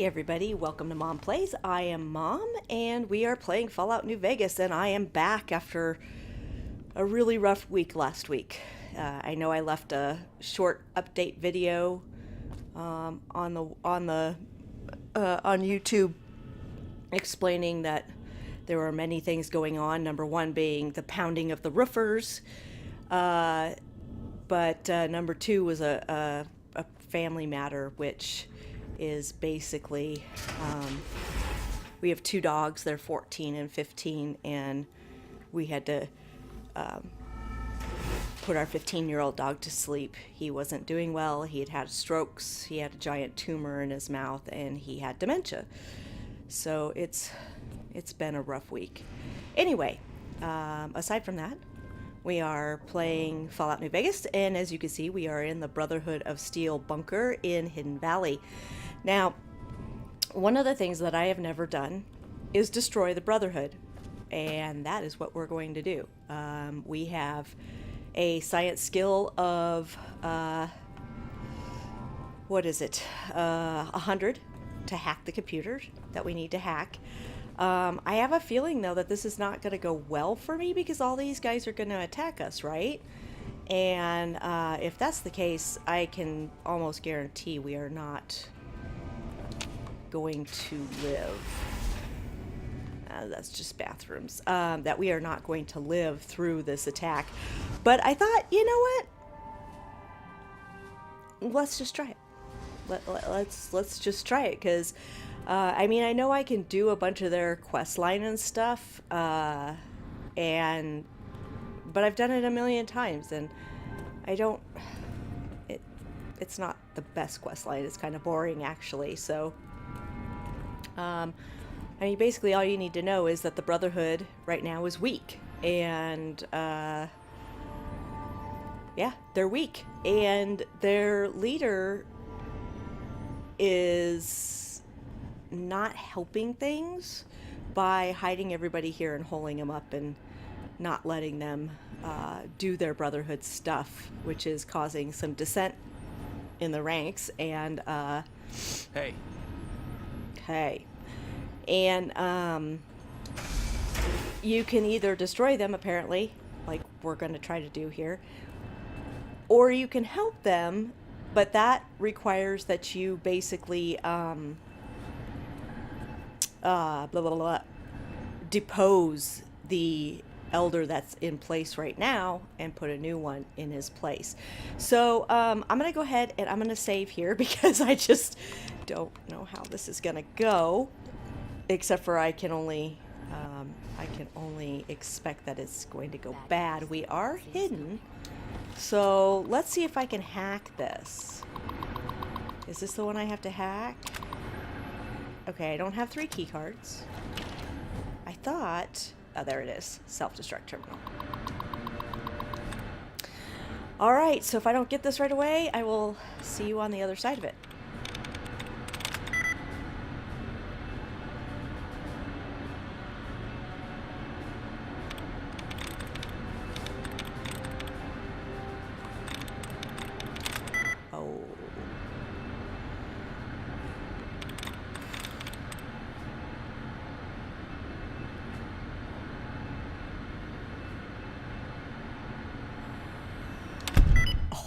Hey everybody, welcome to Mom Plays. I am Mom and we are playing Fallout New Vegas, and I am back after a really rough week last week. I know I left a short update video on YouTube explaining that there were many things going on. Number one being the pounding of the roofers, but number two was a family matter, which is basically we have two dogs. They're 14 and 15, and we had to put our 15-year-old dog to sleep. He wasn't doing well. He had strokes. He had a giant tumor in his mouth, and he had dementia. So it's been a rough week. Anyway, aside from that, we are playing Fallout New Vegas, and as you can see, we are in the Brotherhood of Steel bunker in Hidden Valley. Now, one of the things that I have never done is destroy the Brotherhood, and that is what we're going to do. We have a science skill of, 100 to hack the computer that we need to hack. I have a feeling, though, that this is not going to go well for me because all these guys are going to attack us, right? And if that's the case, I can almost guarantee we are not going to live. That's just bathrooms. That we are not going to live through this attack. But I thought, you know what? Let's just try it. Let's just try it, because I mean, I know I can do a bunch of their quest line and stuff, but I've done it a million times, and it's not the best quest line. It's kind of boring, actually. So I mean, basically all you need to know is that the Brotherhood right now is weak, and yeah, they're weak, and their leader is not helping things by hiding everybody here and holding them up and not letting them do their Brotherhood stuff, which is causing some dissent in the ranks. And Hey. And you can either destroy them, apparently, like we're going to try to do here, or you can help them, but that requires that you basically depose the elder that's in place right now and put a new one in his place. So I'm gonna go ahead and I'm gonna save here because I just don't know how this is gonna go, except for I can only expect that it's going to go bad. We are hidden, so let's see if I can hack this. Is this the one I have to hack? Okay, I don't have 3 key cards. I thought... Oh, there it is. Self-destruct terminal. Alright, so if I don't get this right away, I will see you on the other side of it. Oh.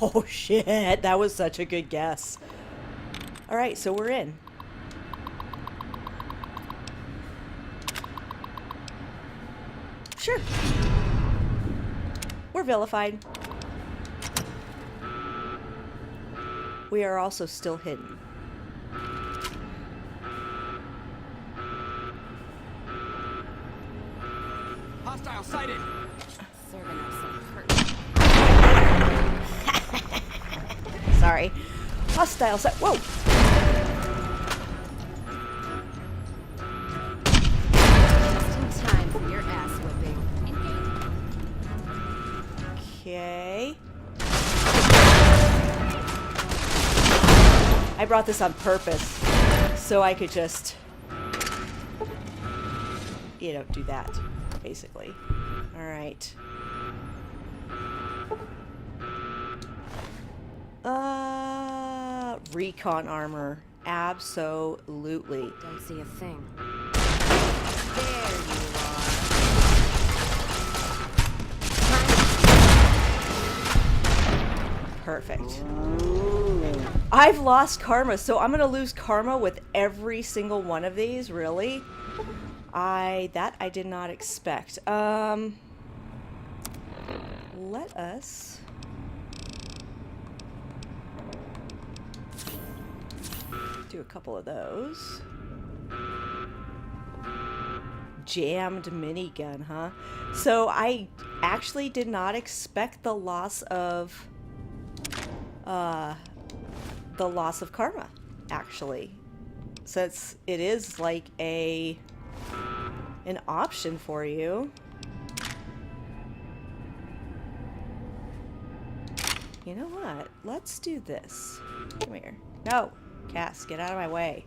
Oh shit, that was such a good guess. Alright, so we're in. Sure. We're vilified. We are also still hidden. Hostile sighted. Serving us some hurt. Sorry. Hostile set. Whoa! Just in time for your ass whipping. Okay. I brought this on purpose so I could just, do that, basically. Alright. Recon armor. Absolutely. Don't see a thing. There you are. Perfect. I've lost karma, so I'm gonna lose karma with every single one of these, really? That I did not expect. Let us do a couple of those. Jammed minigun, huh? So I actually did not expect the loss of karma, actually, since it is like an option for you. You know what? Let's do this. Come here. No! Cass, get out of my way.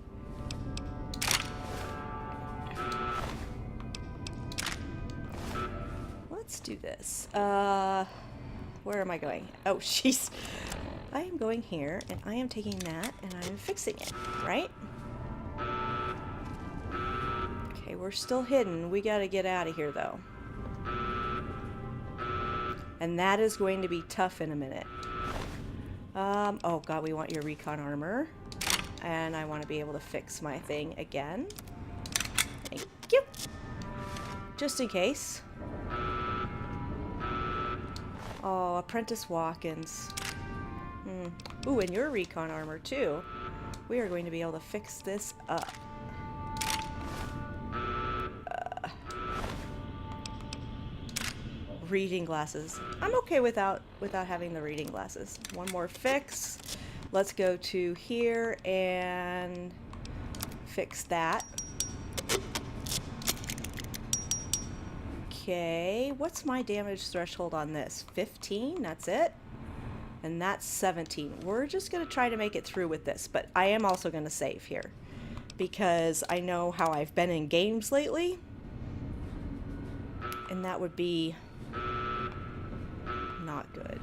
Let's do this. Where am I going? Oh, jeez. I am going here, and I am taking that, and I'm fixing it, right? Okay, we're still hidden. We gotta get out of here, though. And that is going to be tough in a minute. Oh god, we want your recon armor. And I want to be able to fix my thing again. Thank you. Just in case. Oh, Apprentice Watkins. Ooh, and your recon armor too. We are going to be able to fix this up. Reading glasses. I'm okay without having the reading glasses. One more fix. Let's go to here and fix that. Okay, what's my damage threshold on this? 15? That's it? And that's 17. We're just going to try to make it through with this, but I am also going to save here because I know how I've been in games lately, and that would be not good.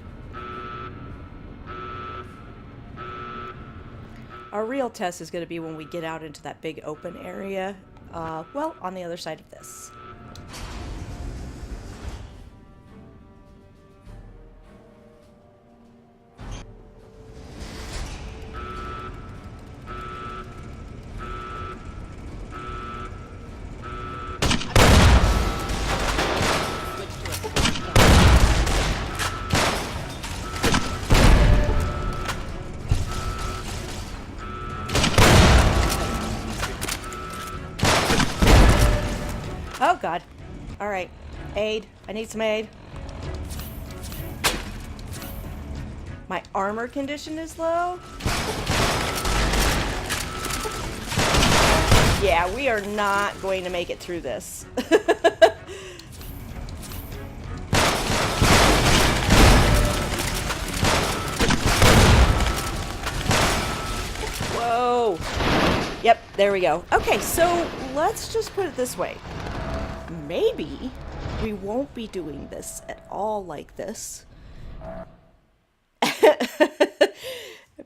Our real test is going to be when we get out into that big open area, well, on the other side of this. Oh god. Alright. Aid. I need some aid. My armor condition is low? Yeah, we are not going to make it through this. Whoa. Yep, there we go. Okay, so let's just put it this way. Maybe we won't be doing this at all like this.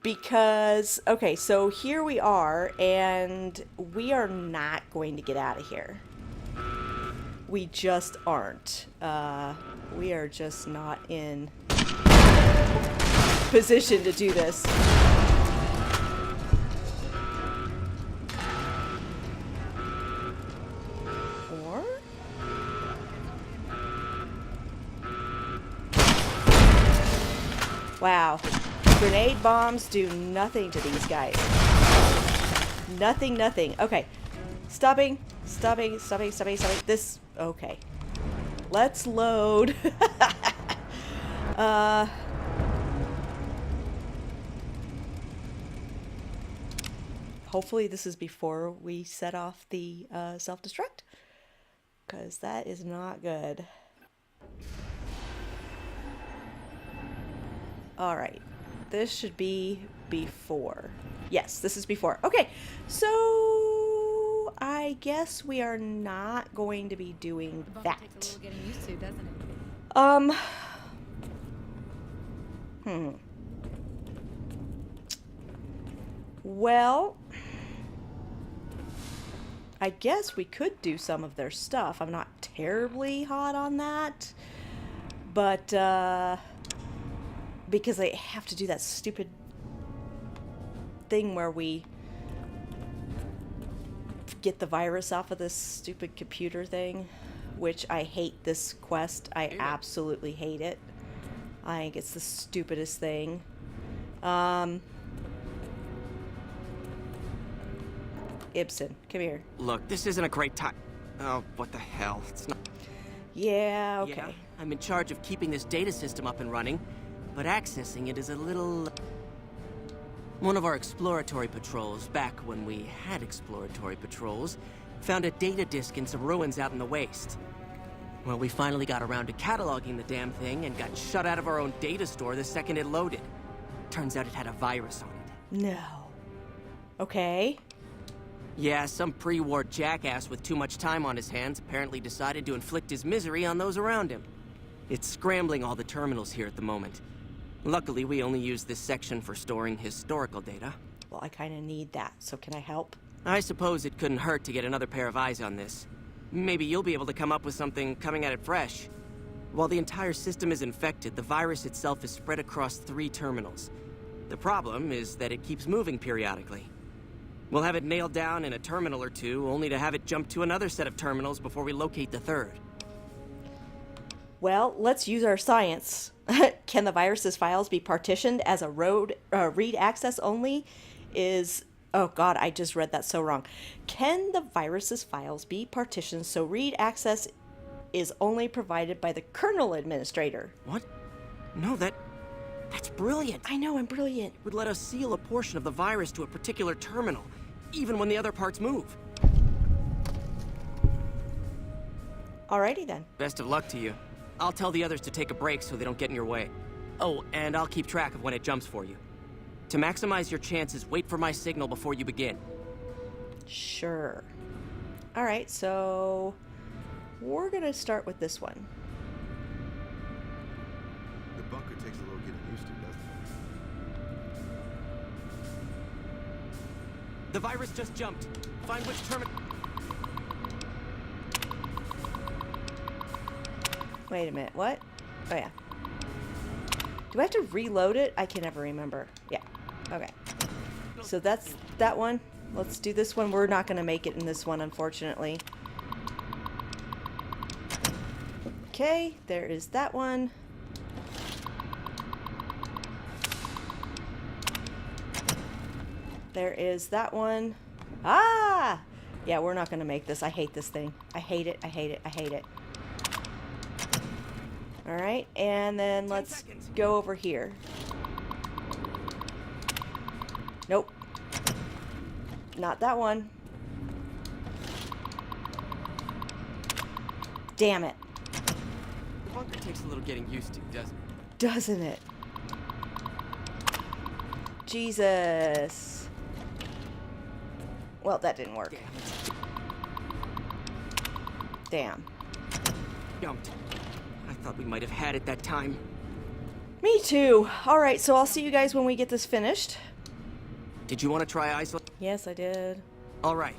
Because, okay, so here we are, and we are not going to get out of here. We just aren't. We are just not in position to do this. Wow. Grenade bombs do nothing to these guys. Nothing, nothing. Okay. Stopping. This, okay. Let's load. Hopefully this is before we set off the self-destruct, because that is not good. Alright, this should be before. Yes, this is before. Okay, so I guess we are not going to be doing that. Takes a little getting used to, doesn't it? Well, I guess we could do some of their stuff. I'm not terribly hot on that. But, because they have to do that stupid thing where we get the virus off of this stupid computer thing, which I hate this quest. I absolutely hate it. I think it's the stupidest thing. Ibsen, come here. Look, this isn't a great time. Oh, what the hell? It's not. Yeah, okay. Yeah, I'm in charge of keeping this data system up and running, but accessing it is a little... One of our exploratory patrols, back when we had exploratory patrols, found a data disk in some ruins out in the waste. Well, we finally got around to cataloging the damn thing and got shut out of our own data store the second it loaded. Turns out it had a virus on it. No. Okay. Yeah, some pre-war jackass with too much time on his hands apparently decided to inflict his misery on those around him. It's scrambling all the terminals here at the moment. Luckily, we only use this section for storing historical data. Well, I kind of need that, so can I help? I suppose it couldn't hurt to get another pair of eyes on this. Maybe you'll be able to come up with something coming at it fresh. While the entire system is infected, the virus itself is spread across 3 terminals. The problem is that it keeps moving periodically. We'll have it nailed down in a terminal or 2, only to have it jump to another set of terminals before we locate the 3rd. Well, let's use our science. Can the virus's files be partitioned as a read access only? Oh god, I just read that so wrong. Can the virus's files be partitioned so read access is only provided by the kernel administrator? What? No, that's brilliant. I know, I'm brilliant. It would let us seal a portion of the virus to a particular terminal, even when the other parts move. Alrighty then. Best of luck to you. I'll tell the others to take a break so they don't get in your way. Oh, and I'll keep track of when it jumps for you. To maximize your chances, wait for my signal before you begin. Sure. Alright, so we're gonna start with this one. The bunker takes a little getting used to, doesn't it? The virus just jumped. Find which terminal... Wait a minute, what? Oh yeah. Do I have to reload it? I can never remember. Yeah, okay. So that's that one. Let's do this one. We're not gonna make it in this one, unfortunately. Okay, there is that one. There is that one. Ah! Yeah, we're not gonna make this. I hate this thing. I hate it, I hate it, I hate it. Alright, and then let's go over here. Nope. Not that one. Damn it. The bunker takes a little getting used to, doesn't it? Doesn't it? Jesus. Well, that didn't work. Damn. Jumped. I thought we might have had it that time. Me too. Alright, so I'll see you guys when we get this finished. Did you want to try isolate? Yes, I did. All right.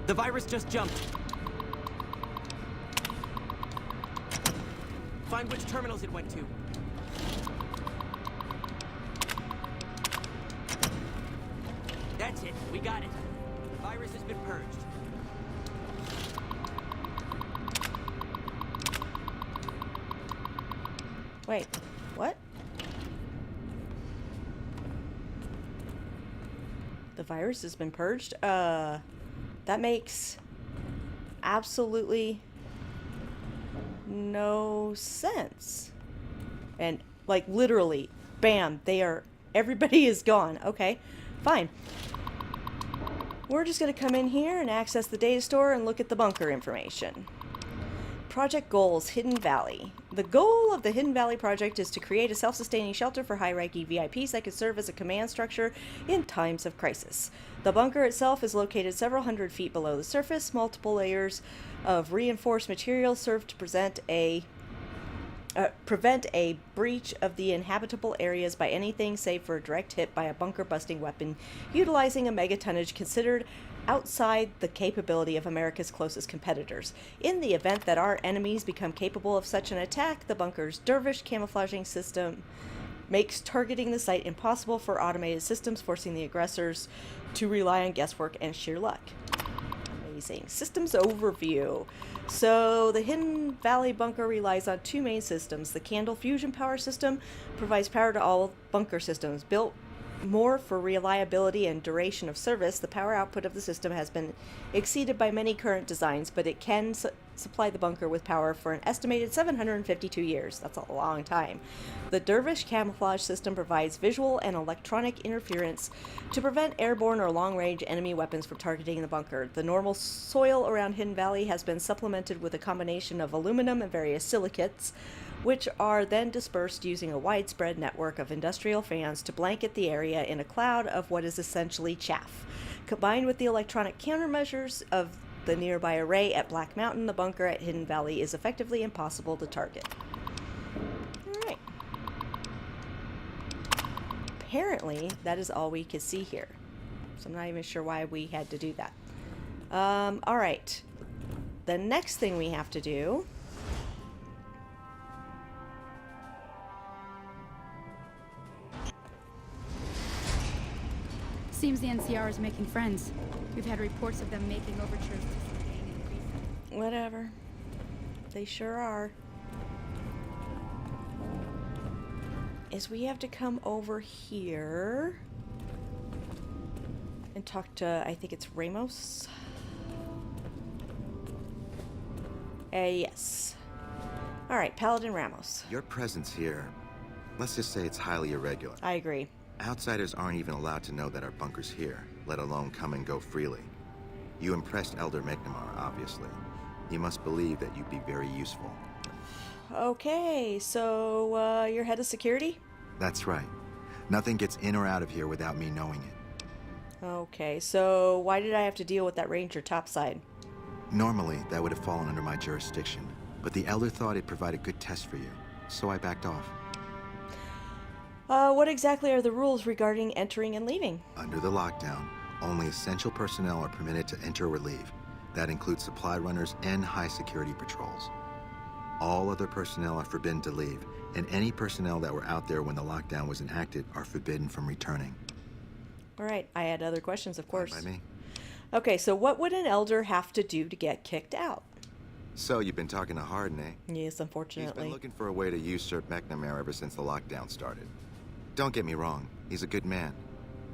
The virus just jumped. Find which terminals it went to. That's it. We got it. The virus has been purged. Wait, what? The virus has been purged? That makes absolutely no sense. And, like, literally, bam, everybody is gone. Okay, fine. We're just gonna come in here and access the data store and look at the bunker information. Project goals, Hidden Valley. The goal of the Hidden Valley Project is to create a self-sustaining shelter for high-ranking VIPs that could serve as a command structure in times of crisis. The bunker itself is located several hundred feet below the surface. Multiple layers of reinforced material serve to prevent a breach of the inhabitable areas by anything save for a direct hit by a bunker-busting weapon utilizing a megatonnage considered outside the capability of America's closest competitors. In the event that our enemies become capable of such an attack, the bunker's dervish camouflaging system makes targeting the site impossible for automated systems, forcing the aggressors to rely on guesswork and sheer luck. Amazing. Systems overview. So the Hidden Valley bunker relies on two main systems. The Candle fusion power system provides power to all bunker systems. Built more for reliability and duration of service, the power output of the system has been exceeded by many current designs, but it can supply the bunker with power for an estimated 752 years. That's a long time. The Dervish camouflage system provides visual and electronic interference to prevent airborne or long-range enemy weapons from targeting the bunker. The normal soil around Hidden Valley has been supplemented with a combination of aluminum and various silicates, which are then dispersed using a widespread network of industrial fans to blanket the area in a cloud of what is essentially chaff. Combined with the electronic countermeasures of the nearby array at Black Mountain, the bunker at Hidden Valley is effectively impossible to target. Alright. Apparently, that is all we could see here. So I'm not even sure why we had to do that. Alright. The next thing we have to do... Seems the NCR is making friends. We've had reports of them making overtures to some gang in recent. Whatever. They sure are. Is we have to come over here and talk to, I think it's Ramos. Yes. Alright, Paladin Ramos. Your presence here, let's just say it's highly irregular. I agree. Outsiders aren't even allowed to know that our bunker's here, let alone come and go freely. You impressed Elder McNamara, obviously. You must believe that you'd be very useful. Okay, so, you're head of security? That's right. Nothing gets in or out of here without me knowing it. Okay, so why did I have to deal with that ranger topside? Normally, that would have fallen under my jurisdiction, but the Elder thought it'd provide a good test for you, so I backed off. What exactly are the rules regarding entering and leaving? Under the lockdown, only essential personnel are permitted to enter or leave. That includes supply runners and high-security patrols. All other personnel are forbidden to leave, and any personnel that were out there when the lockdown was enacted are forbidden from returning. All right, I had other questions, of course. Fine by me. Okay, so what would an elder have to do to get kicked out? So, you've been talking to Harden, eh? Yes, He's unfortunately. been looking for a way to usurp McNamara ever since the lockdown started. Don't get me wrong, he's a good man.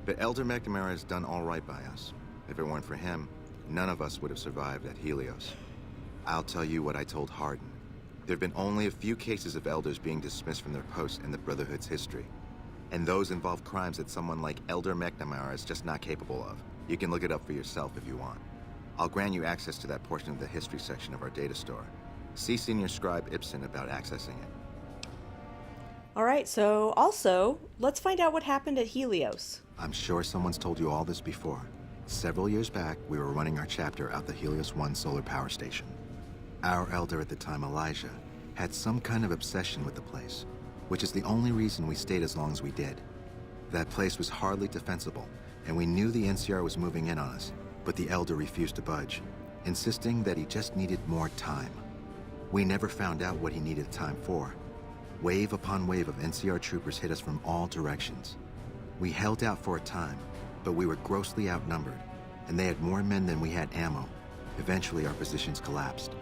But Elder McNamara has done all right by us. If it weren't for him, none of us would have survived at Helios. I'll tell you what I told Harden. There have been only a few cases of elders being dismissed from their posts in the Brotherhood's history. And those involve crimes that someone like Elder McNamara is just not capable of. You can look it up for yourself if you want. I'll grant you access to that portion of the history section of our data store. See Senior Scribe Ibsen about accessing it. All right, so also, let's find out what happened at Helios. I'm sure someone's told you all this before. Several years back, we were running our chapter out the Helios 1 solar power station. Our elder at the time, Elijah, had some kind of obsession with the place, which is the only reason we stayed as long as we did. That place was hardly defensible, and we knew the NCR was moving in on us, but the elder refused to budge, insisting that he just needed more time. We never found out what he needed time for. Wave upon wave of NCR troopers hit us from all directions. We held out for a time, but we were grossly outnumbered, and they had more men than we had ammo. Eventually, our positions collapsed.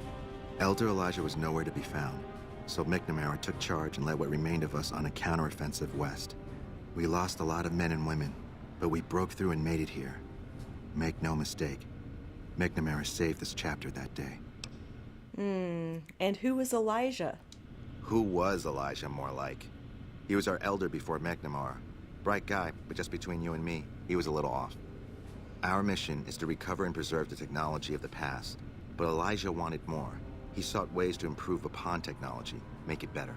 Elder Elijah was nowhere to be found, so McNamara took charge and led what remained of us on a counteroffensive west. We lost a lot of men and women, but we broke through and made it here. Make no mistake, McNamara saved this chapter that day. And who was Elijah? Who was Elijah, more like? He was our elder before McNamara. Bright guy, but just between you and me, he was a little off. Our mission is to recover and preserve the technology of the past, but Elijah wanted more. He sought ways to improve upon technology, make it better.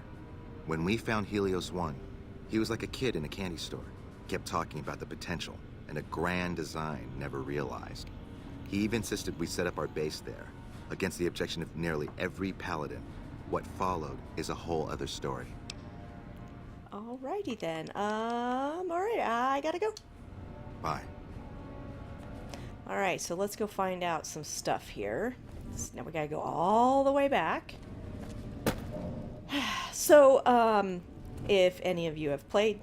When we found Helios 1, he was like a kid in a candy store. Kept talking about the potential and a grand design never realized. He even insisted we set up our base there, against the objection of nearly every paladin. What followed is a whole other story. Alrighty then. Alright, I gotta go. Bye. Alright, so let's go find out some stuff here. Now we gotta go all the way back. So, if any of you have played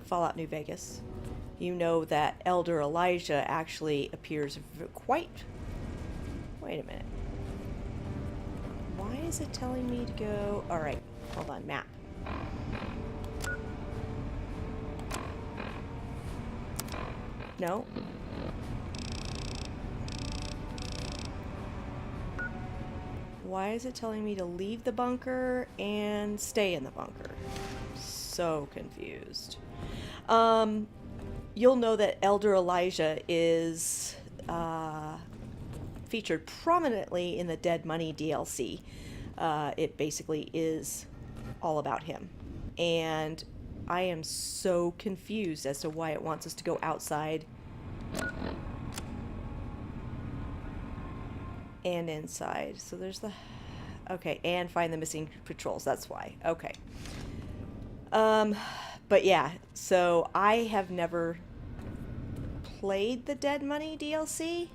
Fallout New Vegas, you know that Elder Elijah actually appears quite... Wait a minute. Why is it telling me to go... Alright, hold on, map. No. Why is it telling me to leave the bunker and stay in the bunker? So confused. You'll know that Elder Elijah is featured prominently in the Dead Money DLC. It basically is all about him. And I am so confused as to why it wants us to go outside and inside. So there's the... Okay, and find the missing patrols. That's why. Okay. But yeah, so I have never played the Dead Money DLC.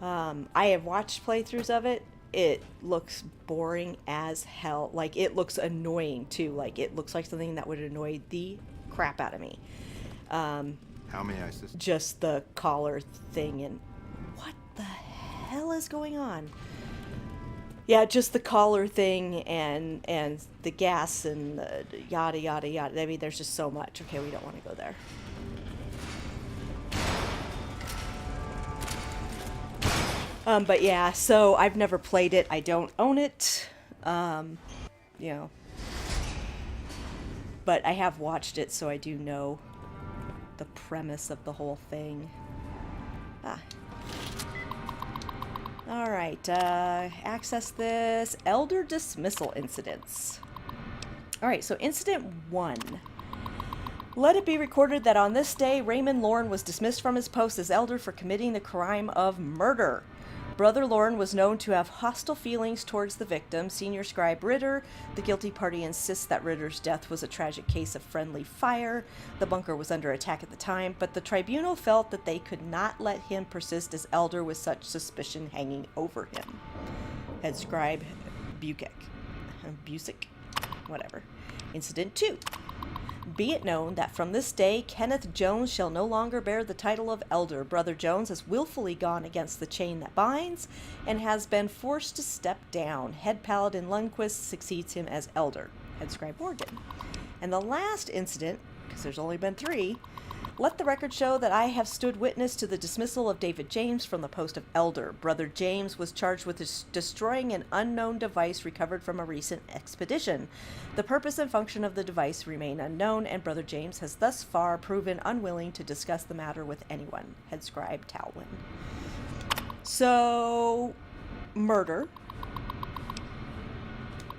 I have watched playthroughs of it. It looks boring as hell. Like, it looks annoying, too. Like, it looks like something that would annoy the crap out of me. How may I assist? Just the collar thing and... What the hell is going on? Yeah, just the collar thing and the gas and the yada, yada, yada. I mean, there's just so much. Okay, we don't want to go there. But yeah, so I've never played it. I don't own it. You know. But I have watched it, so I do know the premise of the whole thing. Alright, access this. Elder dismissal incidents. Alright, so incident 1. Let it be recorded that on this day, Raymond Lorne was dismissed from his post as elder for committing the crime of murder. Brother Lorne was known to have hostile feelings towards the victim, Senior Scribe Ritter. The guilty party insists that Ritter's death was a tragic case of friendly fire. The bunker was under attack at the time, but the tribunal felt that they could not let him persist as elder with such suspicion hanging over him. Head Scribe Busick. Whatever. Incident 2. Be it known that from this day, Kenneth Jones shall no longer bear the title of Elder. Brother Jones has willfully gone against the chain that binds and has been forced to step down. Head Paladin Lundquist succeeds him as Elder. Head Scribe Morgan. And the last incident, because there's only been 3, let the record show that I have stood witness to the dismissal of David James from the post of Elder. Brother James was charged with destroying an unknown device recovered from a recent expedition. The purpose and function of the device remain unknown, and Brother James has thus far proven unwilling to discuss the matter with anyone. Head Scribe Talwyn. So, murder.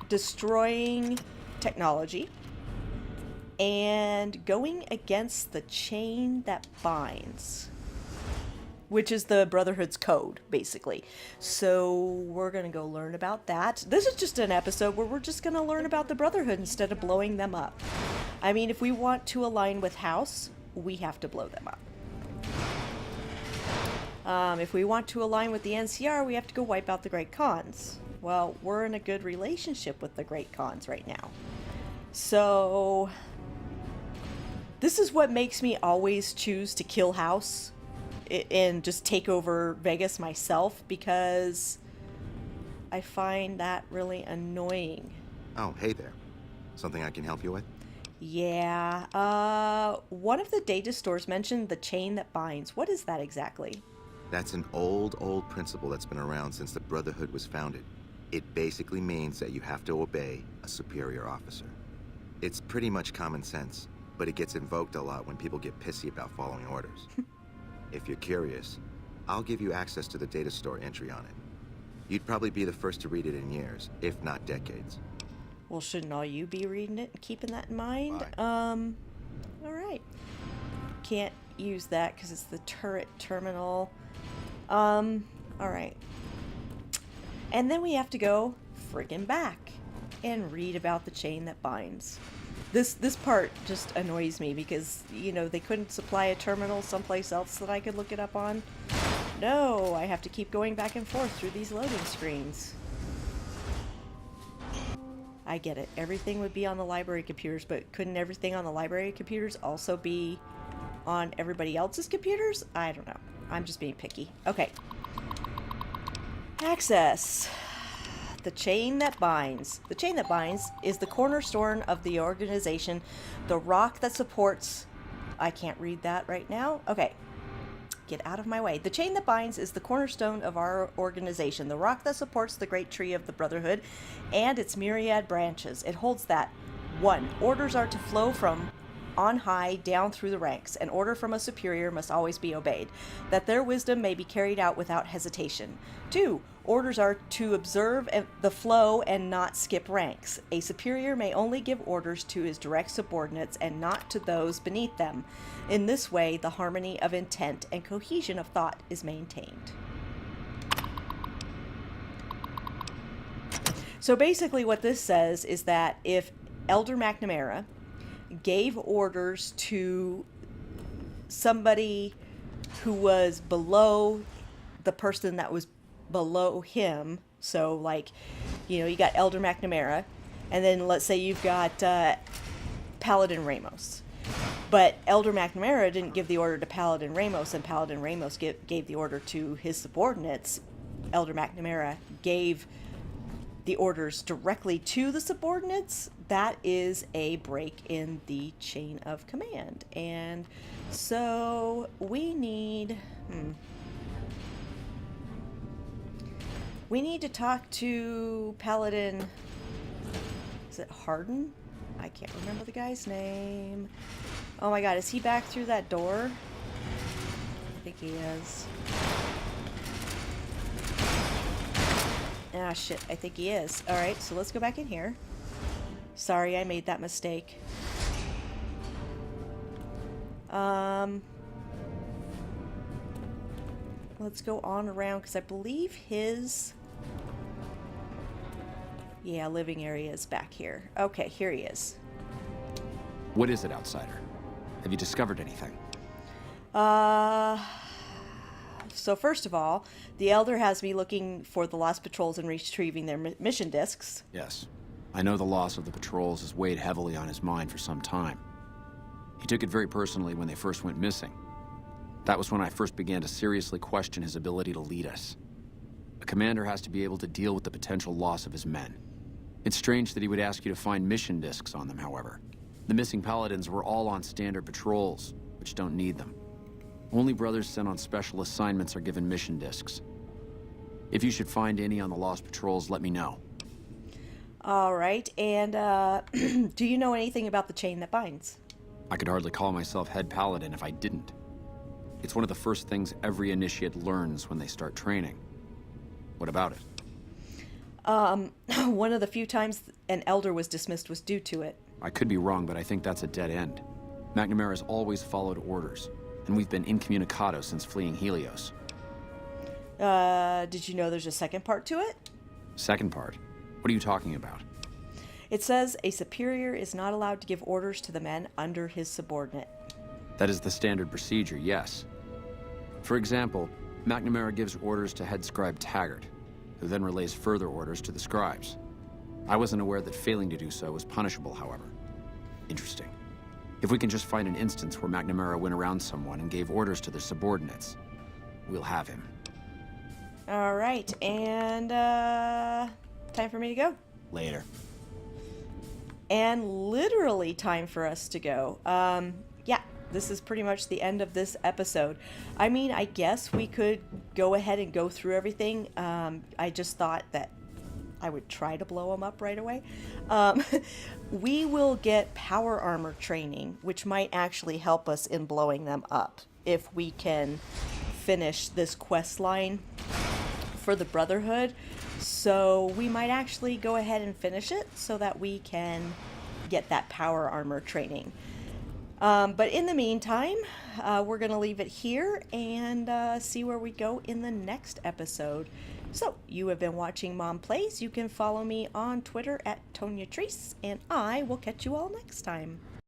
Destroying technology. And going against the chain that binds, which is the Brotherhood's code, basically. So we're going to go learn about that. This is just an episode where we're just going to learn about the Brotherhood instead of blowing them up. I mean, if we want to align with House, we have to blow them up. If we want to align with the NCR, we have to go wipe out the Great Khans. Well, we're in a good relationship with the Great Khans right now. So... this is what makes me always choose to kill House and just take over Vegas myself, because I find that really annoying. Oh, hey there. Something I can help you with? Yeah, one of the data stores mentioned the chain that binds. What is that exactly? That's an old principle that's been around since the Brotherhood was founded. It basically means that you have to obey a superior officer. It's pretty much common sense, but it gets invoked a lot when people get pissy about following orders. If you're curious, I'll give you access to the data store entry on it. You'd probably be the first to read it in years, if not decades. Well, shouldn't all you be reading it and keeping that in mind? Fine. All right. Can't use that because it's the turret terminal. All right. And then we have to go friggin' back and read about the chain that binds. This part just annoys me because, you know, they couldn't supply a terminal someplace else that I could look it up on. No, I have to keep going back and forth through these loading screens. I get it. Everything would be on the library computers, but couldn't everything on the library computers also be on everybody else's computers? I don't know. I'm just being picky. Okay. Access. The chain that binds. The chain that binds is the cornerstone of the organization, the rock that supports... I can't read that right now. Okay. Get out of my way. The chain that binds is the cornerstone of our organization, the rock that supports the great tree of the Brotherhood and its myriad branches. It holds that 1. Orders are to flow from on high down through the ranks. An order from a superior must always be obeyed, that their wisdom may be carried out without hesitation. 2. Orders are to observe the flow and not skip ranks. A superior may only give orders to his direct subordinates and not to those beneath them. In this way, the harmony of intent and cohesion of thought is maintained. So basically what this says is that if Elder McNamara gave orders to somebody who was below the person that was below him, so like, you know, you got Elder McNamara, and then let's say you've got Paladin Ramos, but Elder McNamara didn't give the order to Paladin Ramos, and Paladin Ramos gave the order to his subordinates. Elder McNamara gave the orders directly to the subordinates. That is a break in the chain of command. And so we need... We need to talk to Paladin... Is it Hardin? I can't remember the guy's name. Oh my god, is he back through that door? I think he is. Ah, shit, I think he is. Alright, so let's go back in here. Sorry, I made that mistake. Let's go on around, because I believe his... Yeah, living area is back here. Okay, here he is. What is it, Outsider? Have you discovered anything? So first of all, the Elder has me looking for the lost patrols and retrieving their mission discs. Yes. I know the loss of the patrols has weighed heavily on his mind for some time. He took it very personally when they first went missing. That was when I first began to seriously question his ability to lead us. A commander has to be able to deal with the potential loss of his men. It's strange that he would ask you to find mission discs on them, however. The missing paladins were all on standard patrols, which don't need them. Only brothers sent on special assignments are given mission discs. If you should find any on the lost patrols, let me know. All right, and do you know anything about the chain that binds? I could hardly call myself head paladin if I didn't. It's one of the first things every initiate learns when they start training. What about it? One of the few times an elder was dismissed was due to it. I could be wrong, but I think that's a dead end. McNamara's always followed orders, and we've been incommunicado since fleeing Helios. Did you know there's a second part to it? Second part? What are you talking about? It says a superior is not allowed to give orders to the men under his subordinate. That is the standard procedure, yes. For example, McNamara gives orders to head scribe Taggart, who then relays further orders to the scribes. I wasn't aware that failing to do so was punishable, however. Interesting. If we can just find an instance where McNamara went around someone and gave orders to their subordinates, we'll have him. All right, and time for me to go. Later. And literally time for us to go. Yeah, this is pretty much the end of this episode. I mean, I guess we could go ahead and go through everything. I just thought that I would try to blow them up right away. We will get power armor training, which might actually help us in blowing them up if we can finish this quest line for the Brotherhood, so we might actually go ahead and finish it so that we can get that power armor training. But in the meantime, we're going to leave it here and see where we go in the next episode. So, you have been watching Mom Plays. You can follow me on Twitter at Tonya Treese, and I will catch you all next time.